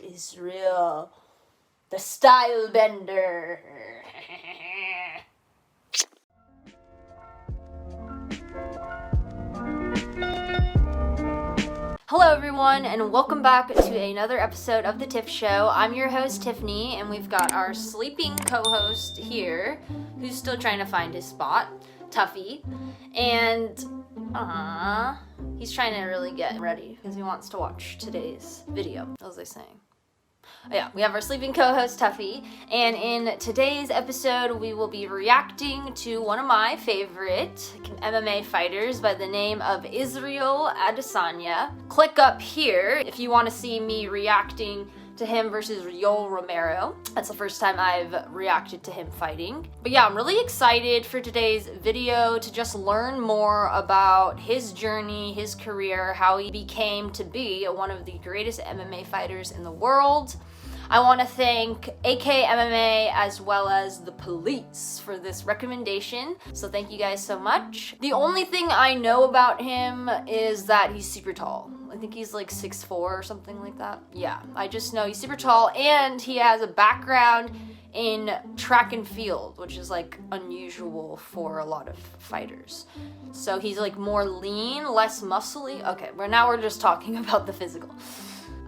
Israel, the Stylebender. Hello everyone, and welcome back to another episode of The Tiff Show. I'm your host, Tiffany, and we've got our sleeping co-host here, who's still trying to find his spot, Tuffy. And, he's trying to really get ready, because he wants to watch today's video. What was I saying? Oh yeah, we have our sleeping co-host, Tuffy, and in today's episode, we will be reacting to one of my favorite MMA fighters by the name of Israel Adesanya. Click up here if you want to see me reacting to him versus Yoel Romero. That's the first time I've reacted to him fighting. But yeah, I'm really excited for today's video to just learn more about his journey, his career, how he became to be one of the greatest MMA fighters in the world. I want to thank AK MMA as well as the police for this recommendation. So thank you guys so much. The only thing I know about him is that he's super tall. I think he's like 6'4" or something like that. Yeah, I just know he's super tall and he has a background in track and field, which is like unusual for a lot of fighters. So he's like more lean, less muscly. Okay, now we're just talking about the physical.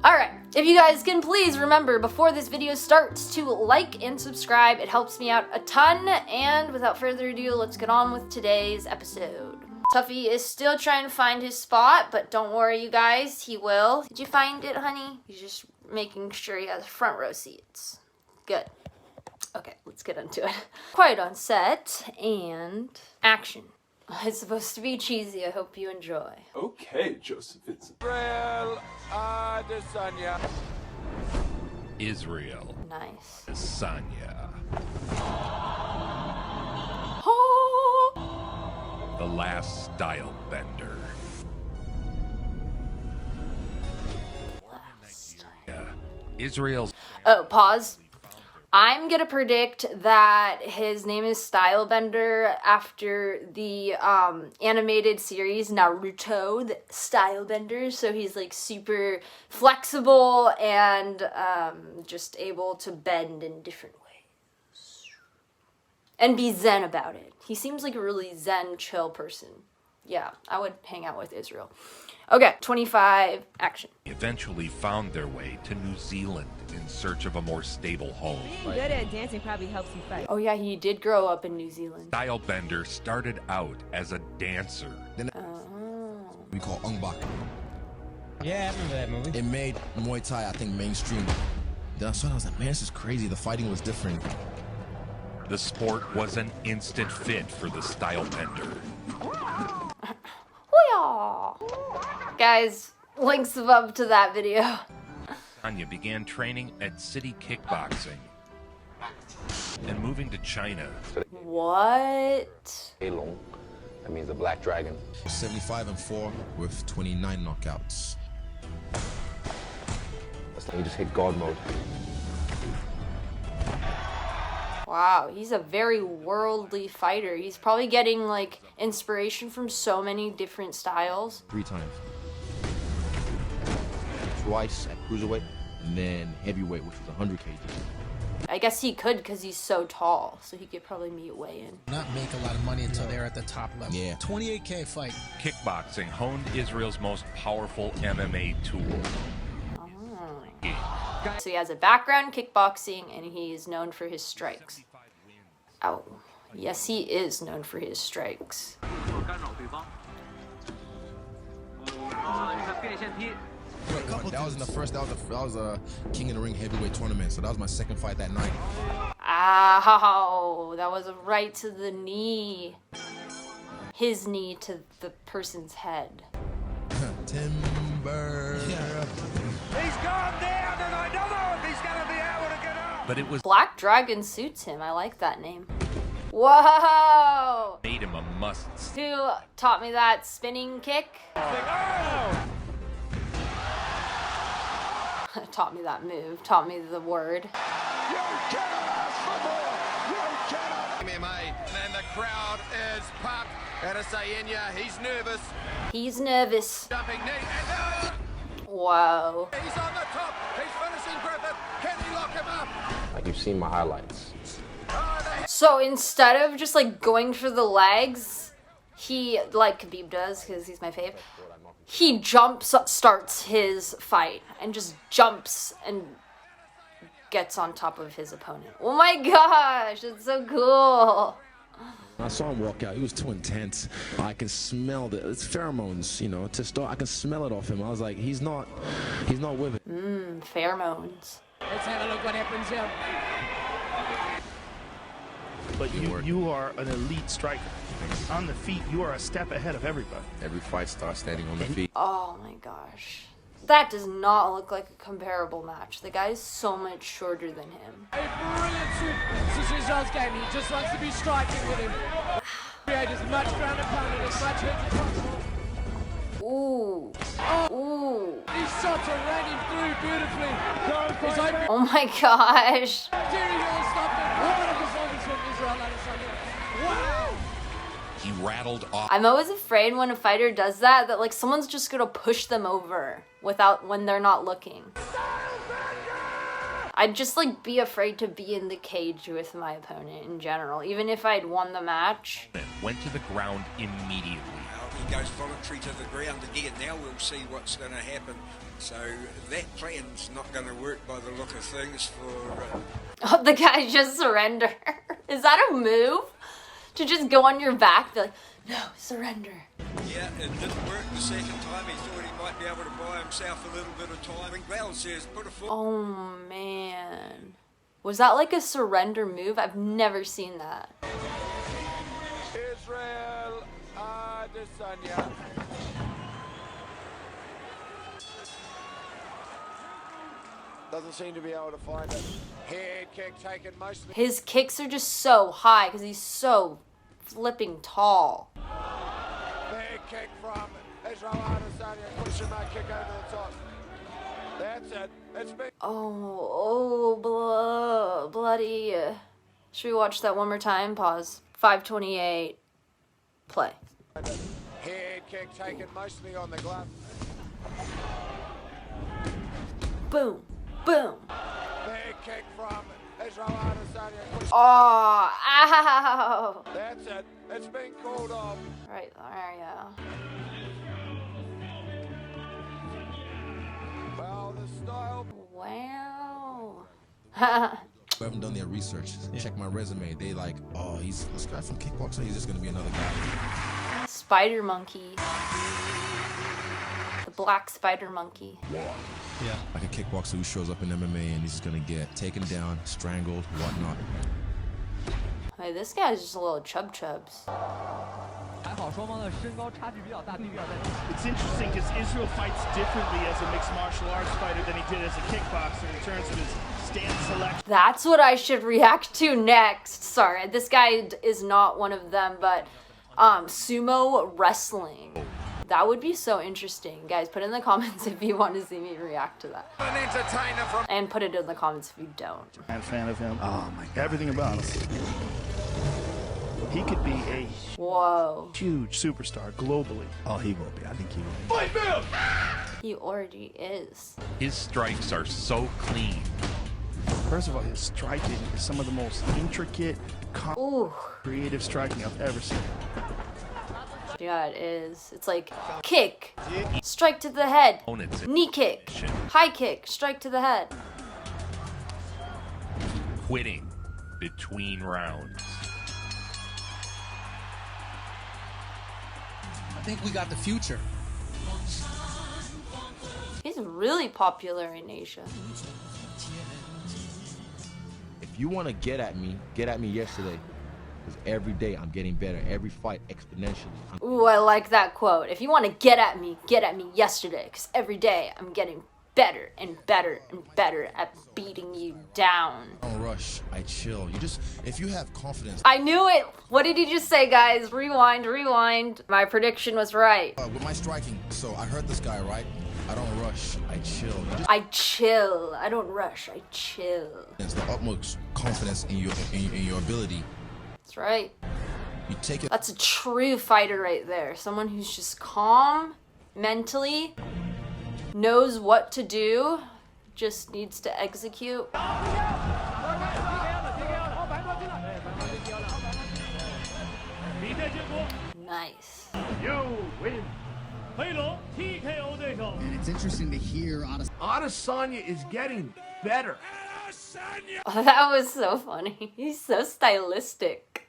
Alright, if you guys can please remember before this video starts to like and subscribe. It helps me out a ton, and without further ado, let's get on with today's episode. Tuffy is still trying to find his spot, but don't worry you guys, he will. Did you find it, honey? He's just making sure he has front row seats. Good. Okay, let's get into it. Quiet on set, and action. It's supposed to be cheesy. I hope you enjoy. Okay, Joseph Vincent. Israel Adesanya. Israel Nice. Adesanya. Oh! The last Stylebender. Israel's Oh, pause. I'm gonna predict that his name is Stylebender after the animated series Naruto, the Stylebender. So he's like super flexible and just able to bend in different ways. And be zen about it. He seems like a really zen, chill person. Yeah, I would hang out with Israel. Okay, 25, action. eventually found their way to New Zealand in search of a more stable home. Being good at dancing probably helps you fight. Oh yeah, he did grow up in New Zealand. Stylebender started out as a dancer. We call Ong Bak. Yeah, I remember that movie. It made Muay Thai, I think, mainstream. Then I saw it, I was like, man, this is crazy. The fighting was different. The sport was an instant fit for the Stylebender. Guys, links above to that video. Anya began training at City Kickboxing and moving to China. What? Long. That means a black dragon. 75-4 with 29 knockouts. That's like you just hit God mode. Wow, he's a very worldly fighter. He's probably getting like inspiration from so many different styles. 3 times. Twice at cruiserweight, and then heavyweight, which was 100 kg. I guess he could because he's so tall, so he could probably meet weigh in. Not make a lot of money until they're at the top level. Yeah. 28K fight. Kickboxing honed Israel's most powerful MMA tool. So he has a background in kickboxing, and he is known for his strikes. Oh, yes, he is known for his strikes. That was in the first. That was a King of the Ring heavyweight tournament. So that was my second fight that night. Ow, that was right to the knee. His knee to the person's head. Timber. Yeah. He's gone down, and I don't know if he's going to be able to get up. But it was Black Dragon suits him. I like that name. Whoa! made him a must. Who taught me that spinning kick? Oh! Taught me that move. Taught me the word. You cannot ask for more. You cannot. MMA, and the crowd is pumped. Adesanya, he's nervous. He's nervous. Jumping knee. Whoa. He's on the top. He's finishing great. Like, you've seen my highlights. So instead of just like going for the legs, he, like Khabib does, because he's my fave, he starts his fight and just jumps and gets on top of his opponent. Oh my gosh, it's so cool. I saw him walk out. He was too intense. I can smell it's pheromones, you know, to start. I can smell it off him. I was like, he's not with it. Pheromones. Let's have a look what happens here. But you are an elite striker. On the feet, you are a step ahead of everybody. Every fight starts standing on the feet. Oh my gosh. That does not look like a comparable match. The guy is so much shorter than him. A brilliant Cesar's game. He just wants to be striking with him. Create as much ground and pound and as much hit as possible. Ooh. Ooh. These shots are raining through beautifully. He's open. Oh my gosh. Terry Hill stopped it. What a performance from Israel Adesanya. Wow. He rattled off. I'm always afraid when a fighter does that like someone's just gonna push them over when they're not looking. I'd just like be afraid to be in the cage with my opponent in general, even if I'd won the match. Went to the ground immediately. He goes voluntary to the ground again. Now we'll see what's going to happen. So that plan's not going to work by the look of things for... Oh, the guy just surrender. Is that a move? To just go on your back, be like, no, surrender. Yeah, it didn't work the second time. He thought he might be able to buy himself a little bit of time. And Bell says, put a foot... Oh, man. Was that like a surrender move? I've never seen that. Israel Adesanya. Doesn't seem to be able to find it. Head kick taken mostly. His kicks are just so high because he's so flipping tall. Big kick from Israel Adesanya. Pushing that kick over the top. That's it. It's big. Bloody. Should we watch that one more time? Pause. 5:28. Play. Head kick taken mostly on the glove. Boom. Boom. Big kick from Israel Adesanya. Oh, ow. That's it. It's been called off. Right there, yeah. Well, the style. Wow. Who haven't done their research, check my resume. They like, oh, he's this guy from kickboxing. He's just gonna be another guy. Spider monkey. The black spider monkey. Yeah. Like a kickboxer who shows up in MMA and he's just gonna get taken down, strangled, whatnot. Hey, this guy's just a little chubs. It's interesting because Israel fights differently as a mixed martial arts fighter than he did as a kickboxer in terms of his stance selection. That's what I should react to next. Sorry, this guy is not one of them, but sumo wrestling. That would be so interesting. Guys, put in the comments if you want to see me react to that. An entertainer from... And put it in the comments if you don't. I'm a fan of him. Oh my God. Everything about him. He could be a huge superstar globally. Oh, he will be. I think he will be. Fight move! He already is. His strikes are so clean. First of all, his striking is some of the most intricate, creative striking I've ever seen. Yeah, it is. It's like kick, strike to the head, knee kick, high kick, strike to the head. Quitting between rounds. I think we got the future. He's really popular in Asia. If you want to get at me yesterday. Because every day I'm getting better. Every fight exponentially. Ooh, I like that quote. If you want to get at me yesterday. Because every day I'm getting better and better and better at beating you down. I don't rush. I chill. If you have confidence. I knew it. What did he just say, guys? Rewind. My prediction was right. With my striking, so I heard this guy, right? I don't rush. I chill. I chill. I don't rush. I chill. It's the utmost confidence in your ability. That's right. You take it. That's a true fighter right there. Someone who's just calm mentally, knows what to do, just needs to execute. Nice. You win. And it's interesting to hear Adesanya is getting better. Oh, that was so funny. He's so stylistic.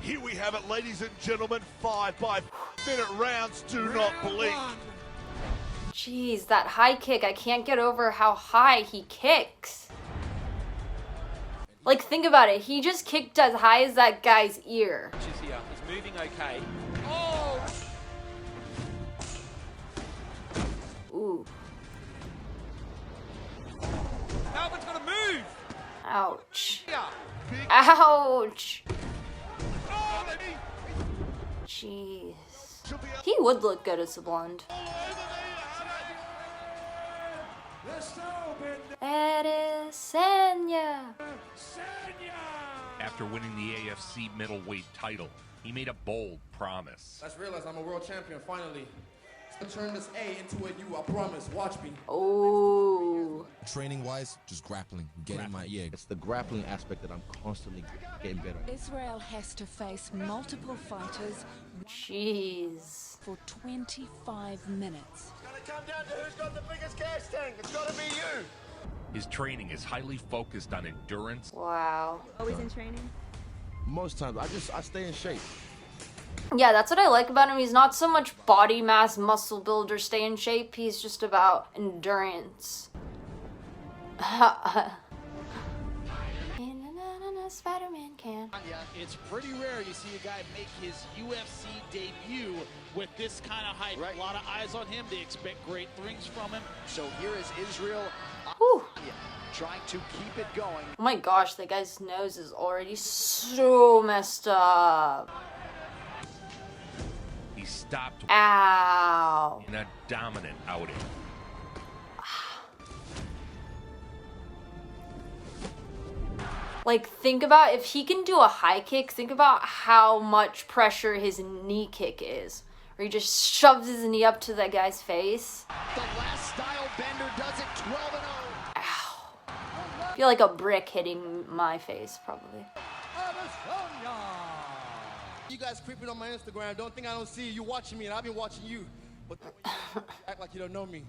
Here we have it, ladies and gentlemen. 5-minute rounds. Do not blink. Jeez, that high kick. I can't get over how high he kicks. Like, think about it. He just kicked as high as that guy's ear. He's moving okay. Ooh. Alvin's gonna move. Ouch. Yeah. Ouch. Jeez. He would look good as a blonde. Adesanya. After winning the AFC middleweight title, he made a bold promise. Let's realize I'm a world champion finally. Let's turn this A into a U, I promise. Watch me. Oh. Training wise, just grappling. It's the grappling aspect that I'm constantly getting better at. Israel has to face multiple fighters. Jeez. For 25 minutes. It's gonna come down to who's got the biggest gas tank. It's gotta be you. His training is highly focused on endurance. Wow. Always in training? Most times, I stay in shape. Yeah, that's what I like about him. He's not so much body mass, muscle builder, stay in shape. He's just about endurance. Spider-Man can. It's pretty rare you see a guy make his UFC debut with this kind of hype. Right. A lot of eyes on him. They expect great things from him. So here is Israel trying to keep it going. Oh my gosh, that guy's nose is already so messed up. He stopped Ow. in a dominant outing. Like, think about if he can do a high kick, think about how much pressure his knee kick is. Where he just shoves his knee up to that guy's face. The last Stylebender does it 12-0. Ow. I feel like a brick hitting my face, probably. You guys creeping on my Instagram. Don't think I don't see you. You watching me, and I've been watching you. But act like you don't know me.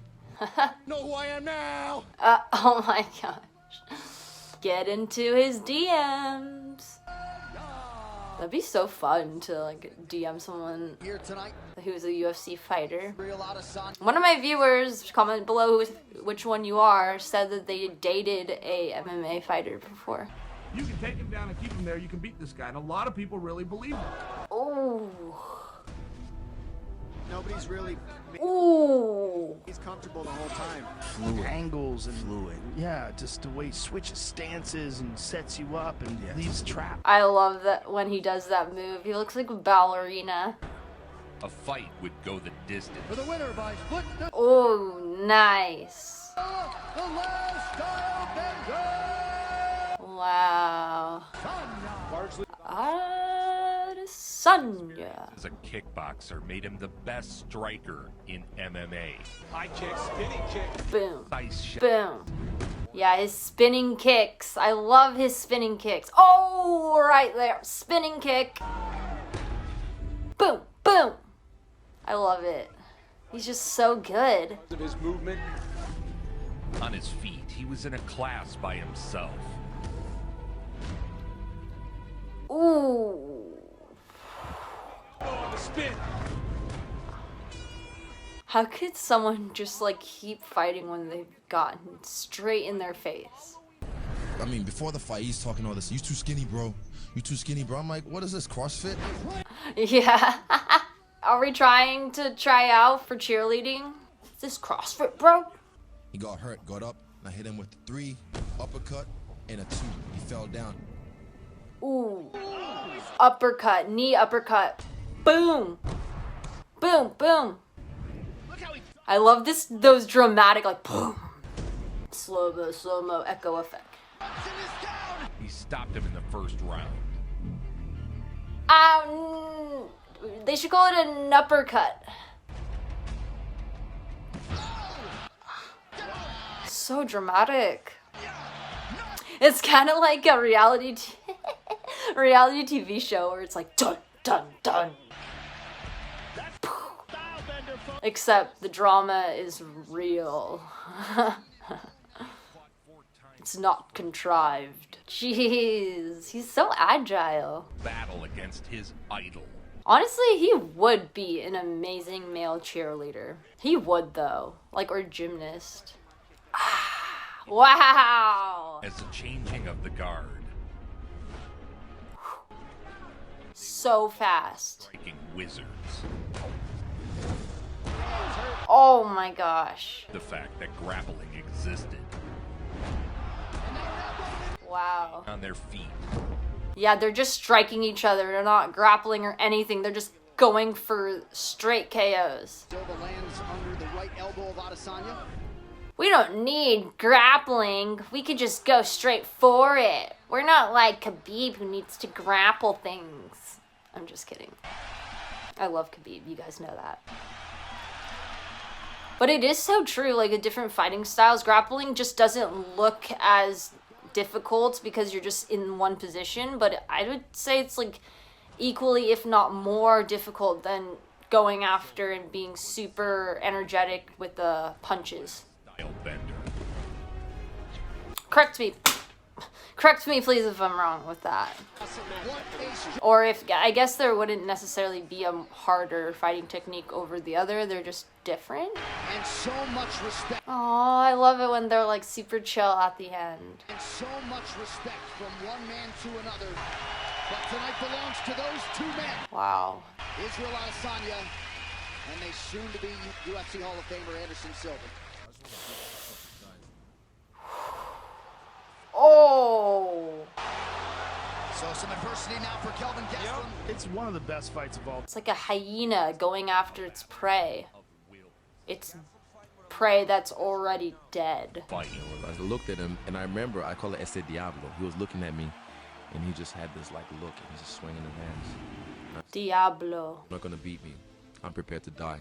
Know who I am now. Oh my gosh. Get into his DMs. That'd be so fun to like DM someone who's a UFC fighter. One of my viewers, comment below which one you are, said that they dated a MMA fighter before. You can take him down and keep him there. You can beat this guy. And a lot of people really believe it. Oh. Nobody's really. Ooh. He's comfortable the whole time. Fluid. Angles and fluid. Yeah, just the way he switches stances and sets you up and leaves a trap. I love that when he does that move. He looks like a ballerina. A fight would go the distance. For the winner by split. Oh, nice. The last Stylebender. Wow. Largely. Adesanya. As a kickboxer, made him the best striker in MMA. High kick, spinning kick. Boom. Nice shot. Boom. Yeah, his spinning kicks. I love his spinning kicks. Oh, right there. Spinning kick. Boom. Boom. I love it. He's just so good. Of his movement. On his feet, he was in a class by himself. Ooh. Oh, the spin. How could someone just like keep fighting when they've gotten straight in their face? I mean, before the fight, he's talking all this. You too skinny, bro. You too skinny, bro. I'm like, what is this, CrossFit? Yeah. Are we trying to try out for cheerleading? Is this CrossFit, bro? He got hurt, got up, and I hit him with 3 uppercut and a 2. He fell down. Ooh. Uppercut, knee uppercut. Boom. Boom, boom. I love those dramatic, like, boom. Slow-mo, echo effect. He stopped him in the first round. They should call it an uppercut. So dramatic. It's kind of like a reality reality TV show where it's like dun dun dun. Except the drama is real. It's not contrived. Jeez, he's so agile. Battle against his idol. Honestly, he would be an amazing male cheerleader. He would though, like, or gymnast. Wow! As a changing of the guard. So fast. Striking wizards. Oh my gosh. The fact that grappling existed. Wow. On their feet. Yeah, they're just striking each other. They're not grappling or anything. They're just going for straight KOs. Silva lands under the right elbow of Adesanya. We don't need grappling. We could just go straight for it. We're not like Khabib who needs to grapple things. I'm just kidding. I love Khabib. You guys know that. But it is so true. Like, the different fighting styles, grappling just doesn't look as difficult because you're just in one position. But I would say it's like equally, if not more, difficult than going after and being super energetic with the punches. Stylebender. Correct me, please, if I'm wrong with that. Or if, I guess there wouldn't necessarily be a harder fighting technique over the other. They're just different. And so much respect. Oh, I love it when they're like super chill at the end. And so much respect from one man to another. But tonight belongs to those two men. Wow. Israel Adesanya and they soon to be UFC Hall of Famer Anderson Silva. Oh. So some adversity now for Kelvin Gastelum. It's one of the best fights of all. It's like a hyena going after its prey. It's prey that's already dead. I looked at him, and I remember I call it Ese Diablo. He was looking at me, and he just had this like look, and he's just swinging his hands. Diablo. You're not gonna beat me. I'm prepared to die.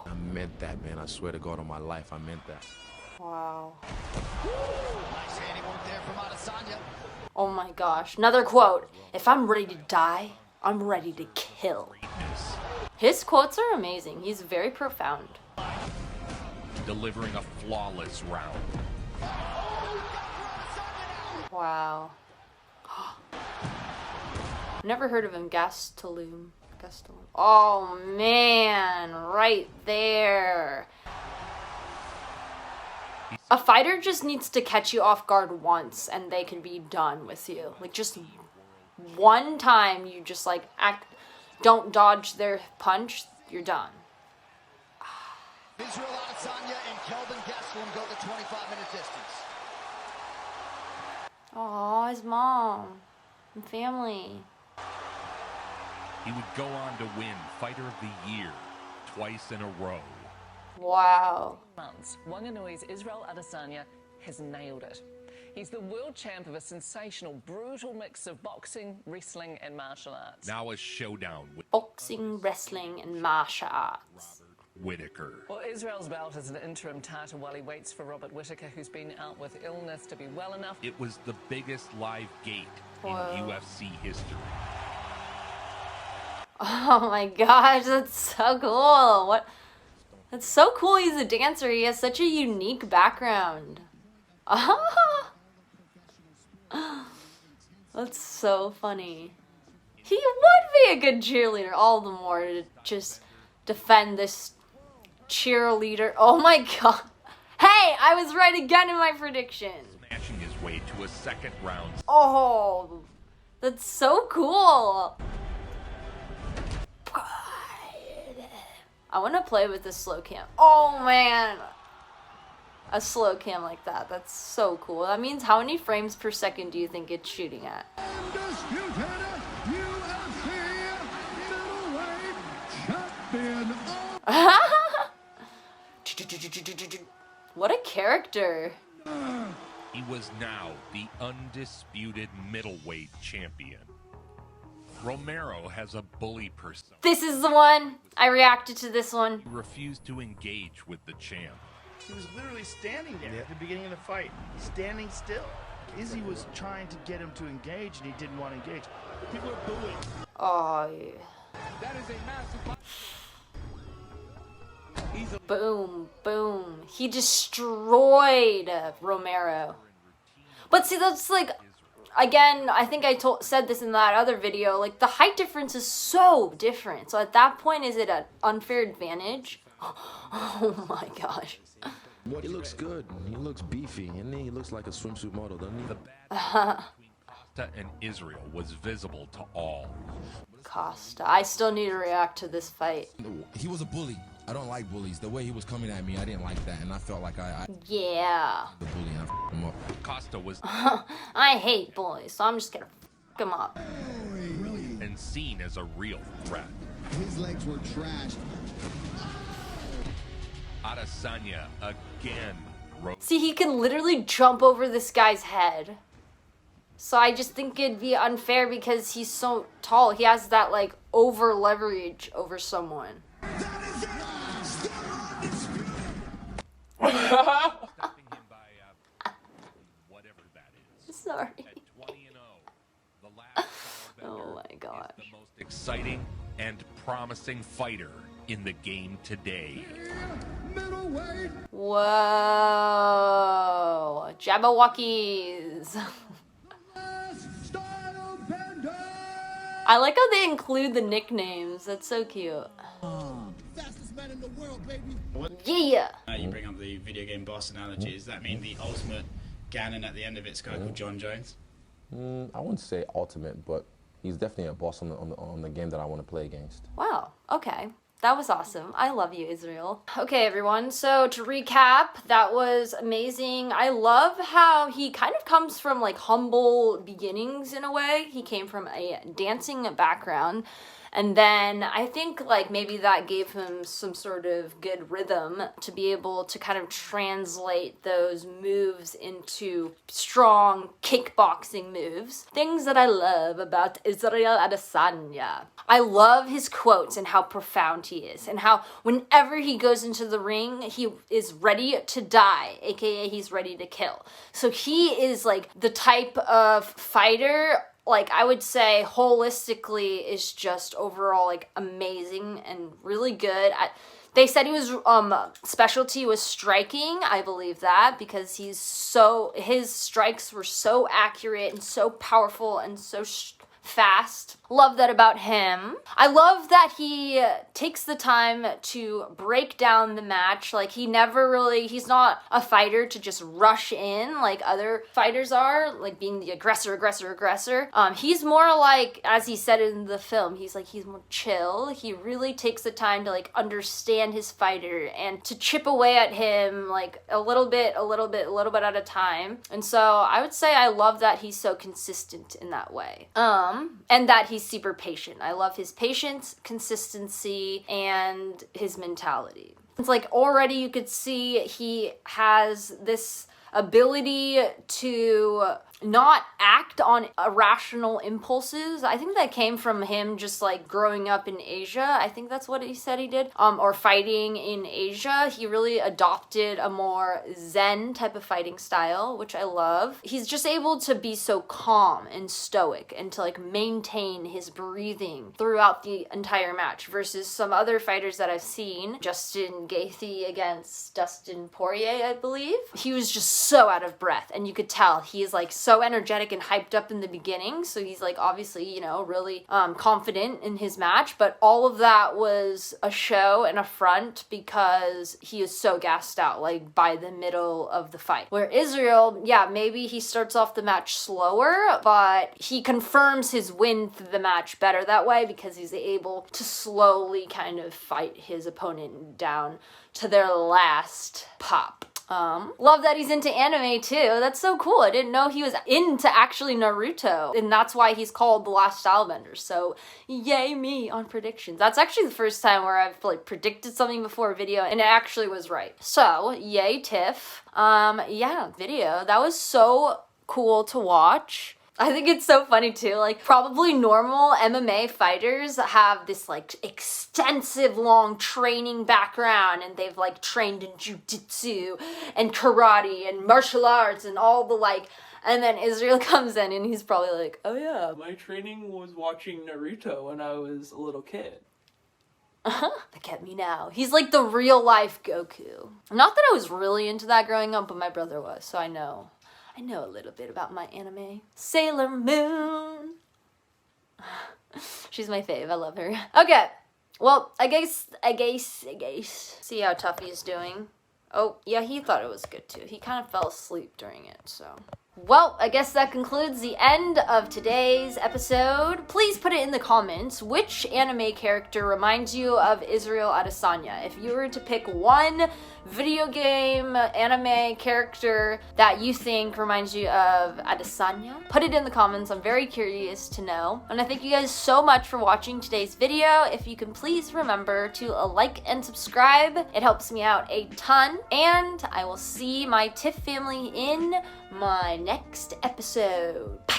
I meant that, man. I swear to God on my life, I meant that. Wow. Nice handing work there from Adesanya. Oh my gosh. Another quote. If I'm ready to die, I'm ready to kill. His quotes are amazing. He's very profound. Delivering a flawless round. Wow. Never heard of him. Gastelum. Oh man, right there. A fighter just needs to catch you off guard once and they can be done with you. Like, just one time you just like don't dodge their punch, you're done. Israel Adesanya and Kelvin Gastelum go the 25-minute distance. Aw, his mom and family. He would go on to win Fighter of the Year twice in a row. Wow. Months, Wanganui's Israel Adesanya has nailed it. He's the world champ of a sensational, brutal mix of boxing, wrestling, and martial arts. Now a showdown with Boxing, wrestling, and martial arts. Whitaker. Well, Israel's bout is an interim title while he waits for Robert Whitaker, who's been out with illness, to be well enough. It was the biggest live gate in UFC history. Oh my gosh, that's so cool. What? That's so cool. He's a dancer. He has such a unique background. That's so funny. He would be a good cheerleader, all the more to just defend this cheerleader. Oh my god. Hey, I was right again in my prediction. Smashing his way to a second round. Oh, that's so cool. I want to play with this slow cam. Oh man. A slow cam like that. That's so cool. That means how many frames per second do you think it's shooting at? What a character. He was now the undisputed middleweight champion. Romero has a bully persona. This is the one. I reacted to this one. He refused to engage with the champ. He was literally standing there at the beginning of the fight, standing still. Izzy was trying to get him to engage, and he didn't want to engage. People are booing. Oh, yeah. That is a massive... Boom, boom. He destroyed Romero. But see, that's like, again, I think I said this in that other video, like the height difference is so different. So at that point, is it an unfair advantage? Oh my gosh. He looks good. He looks beefy, and he looks like a swimsuit model, doesn't he? The battle between Costa and Israel was visible to all. Costa. I still need to react to this fight. He was a bully. I don't like bullies. The way he was coming at me, I didn't like that, and I felt like yeah. The bully, and I f***ed him up. Costa was I hate bullies, so I'm just gonna f*** him up. and seen as a real threat. His legs were trashed. Adesanya again. See, he can literally jump over this guy's head. So I just think it'd be unfair because he's so tall. He has that, like, over leverage over someone. Stepping him by whatever that is. Sorry. At 20-0, the last Stylebender Oh my gosh. is the most exciting and promising fighter in the game today. Whoa. Jabberwockies. I like how they include the nicknames. That's so cute. Fastest man in the world, baby. Yeah. You bring up the video game boss analogy. Does that mean the ultimate Ganon at the end of it's a guy called John Jones? I wouldn't say ultimate, but he's definitely a boss on the game that I want to play against. Wow. Okay. That was awesome. I love you, Israel. Okay, everyone. So to recap, that was amazing. I love how he kind of comes from like humble beginnings in a way. He came from a dancing background. And then I think like maybe that gave him some sort of good rhythm to be able to kind of translate those moves into strong kickboxing moves. Things that I love about Israel Adesanya. I love his quotes and how profound he is, and how whenever he goes into the ring, he is ready to die, aka he's ready to kill. So he is like the type of fighter, like I would say holistically is just overall like amazing and really good at. They said he was specialty was striking. I believe that because his strikes were so accurate and so powerful and so fast. Love that about him. I love that he takes the time to break down the match. Like he's not a fighter to just rush in like other fighters are, like being the aggressor. He's more like, as he said in the film, he's more chill. He really takes the time to like understand his fighter and to chip away at him like a little bit at a time. And so I would say I love that he's so consistent in that way. And that he's super patient. I love his patience, consistency, and his mentality. It's like already you could see he has this ability to not act on irrational impulses. I think that came from him just like growing up in Asia. I think that's what he said he did. Or fighting in Asia. He really adopted a more Zen type of fighting style, which I love. He's just able to be so calm and stoic and to like maintain his breathing throughout the entire match versus some other fighters that I've seen. Justin Gaethje against Dustin Poirier, I believe. He was just so out of breath, and you could tell he's like so energetic and hyped up in the beginning, so he's like obviously, really confident in his match, but all of that was a show and a front because he is so gassed out like by the middle of the fight. Where Israel, yeah, maybe he starts off the match slower, but he confirms his win through the match better that way because he's able to slowly kind of fight his opponent down to their last pop. Love that he's into anime too. That's so cool. I didn't know he was into actually Naruto, and that's why he's called the Last Stylebender. So yay me on predictions. That's actually the first time where I've like predicted something before a video and it actually was right. So yay Tiff. Yeah, video. That was so cool to watch. I think it's so funny too, like probably normal MMA fighters have this like extensive long training background and they've like trained in jiu-jitsu and karate and martial arts and all the like And then Israel comes in and he's probably like, oh yeah. My training was watching Naruto when I was a little kid. Look at me now. He's like the real life Goku. Not that I was really into that growing up, but my brother was, so I know a little bit about my anime. Sailor Moon. She's my fave. I love her. Okay. Well, I guess. See how Tuffy's doing. Oh, yeah, he thought it was good too. He kind of fell asleep during it, so. Well, I guess that concludes the end of today's episode. Please put it in the comments which anime character reminds you of Israel Adesanya. If you were to pick one video game anime character that you think reminds you of Adesanya, put it in the comments. I'm very curious to know. And I thank you guys so much for watching today's video. If you can please remember to like and subscribe. It helps me out a ton. And I will see my Tiff family in my next episode.